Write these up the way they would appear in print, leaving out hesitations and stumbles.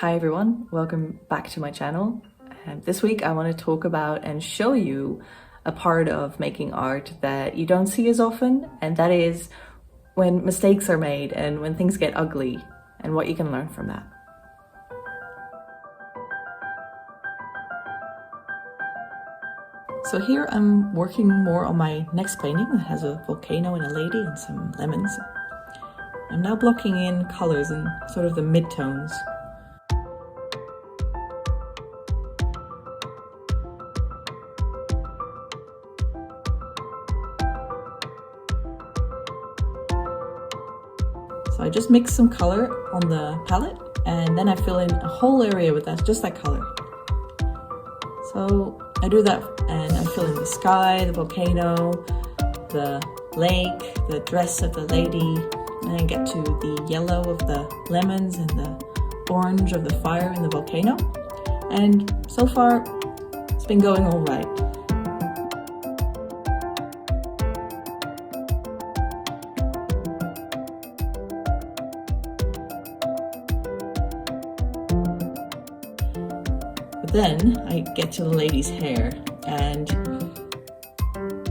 Hi everyone, welcome back to my channel. This week I want to talk about and show you a part of making art that you don't see as often, and that is when mistakes are made and when things get ugly and what you can learn from that. So here I'm working more on my next painting that has a volcano and a lady and some lemons. I'm now blocking in colors in sort of the midtones. So I just mix some color on the palette and then I fill in a whole area with that, just that color. So I do that and I fill in the sky, the volcano, the lake, the dress of the lady, and then get to the yellow of the lemons and the orange of the fire in the volcano. And so far, it's been going all right. But then I get to the lady's hair and,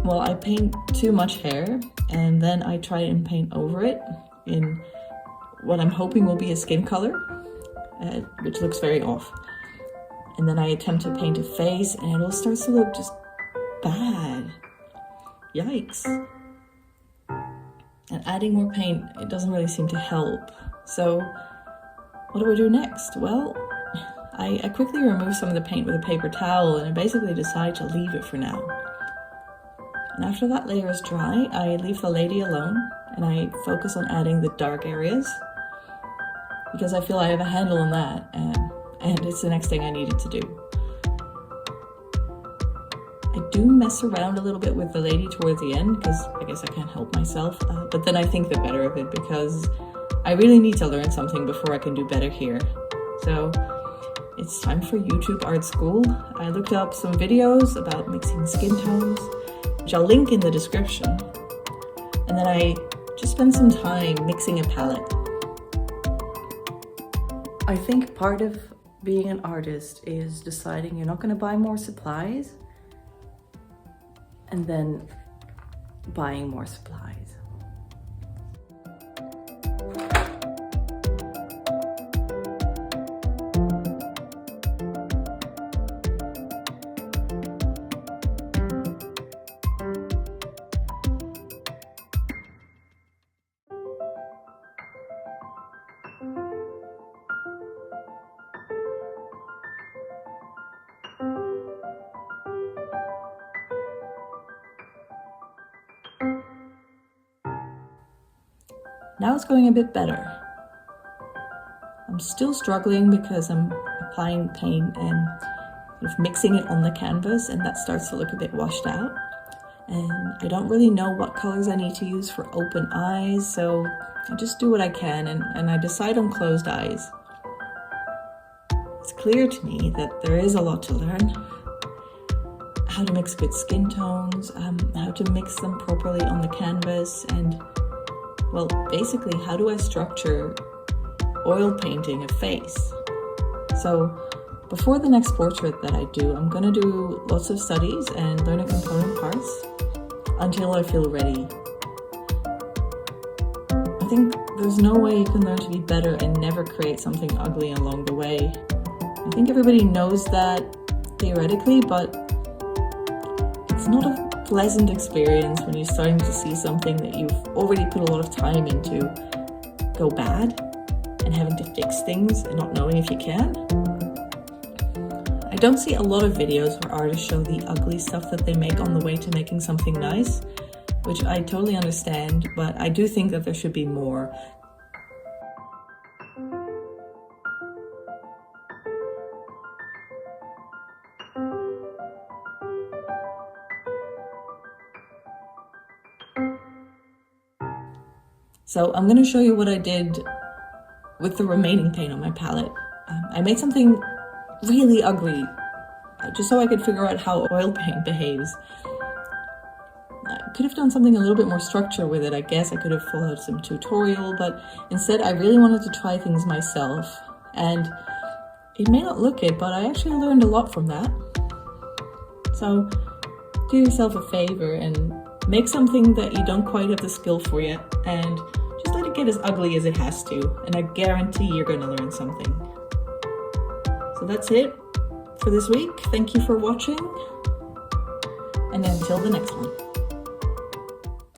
well, I paint too much hair and then I try and paint over it in what I'm hoping will be a skin color, which looks very off. And then I attempt to paint a face and it all starts to look just bad. Yikes. And adding more paint, it doesn't really seem to help. So what do I do next? Well, I quickly remove some of the paint with a paper towel and I basically decide to leave it for now. And after that layer is dry, I leave the lady alone and I focus on adding the dark areas because I feel I have a handle on that and it's the next thing I needed to do. I do mess around a little bit with the lady towards the end because I guess I can't help myself, but then I think the better of it because I really need to learn something before I can do better here. So it's time for YouTube art school. I looked up some videos about mixing skin tones, which I'll link in the description. And then I just spent some time mixing a palette. I think part of being an artist is deciding you're not going to buy more supplies and then buying more supplies. Now it's going a bit better. I'm still struggling because I'm applying paint and sort of mixing it on the canvas and that starts to look a bit washed out. And I don't really know what colors I need to use for open eyes, so I just do what I can and I decide on closed eyes. It's clear to me that there is a lot to learn. How to mix good skin tones, how to mix them properly on the canvas, and well, basically, how do I structure oil painting a face? So before the next portrait that I do, I'm gonna do lots of studies and learn the component parts until I feel ready. I think there's no way you can learn to be better and never create something ugly along the way. I think everybody knows that theoretically, but it's not a pleasant experience when you're starting to see something that you've already put a lot of time into go bad and having to fix things and not knowing if you can. I don't see a lot of videos where artists show the ugly stuff that they make on the way to making something nice, which I totally understand, but I do think that there should be more. So I'm going to show you what I did with the remaining paint on my palette. I made something really ugly, just so I could figure out how oil paint behaves. I could have done something a little bit more structured with it, I guess. I could have followed some tutorial, but instead I really wanted to try things myself. And it may not look it, but I actually learned a lot from that. So do yourself a favor and make something that you don't quite have the skill for yet, and just let it get as ugly as it has to, and I guarantee you're going to learn something. So that's it for this week. Thank you for watching, and until the next one.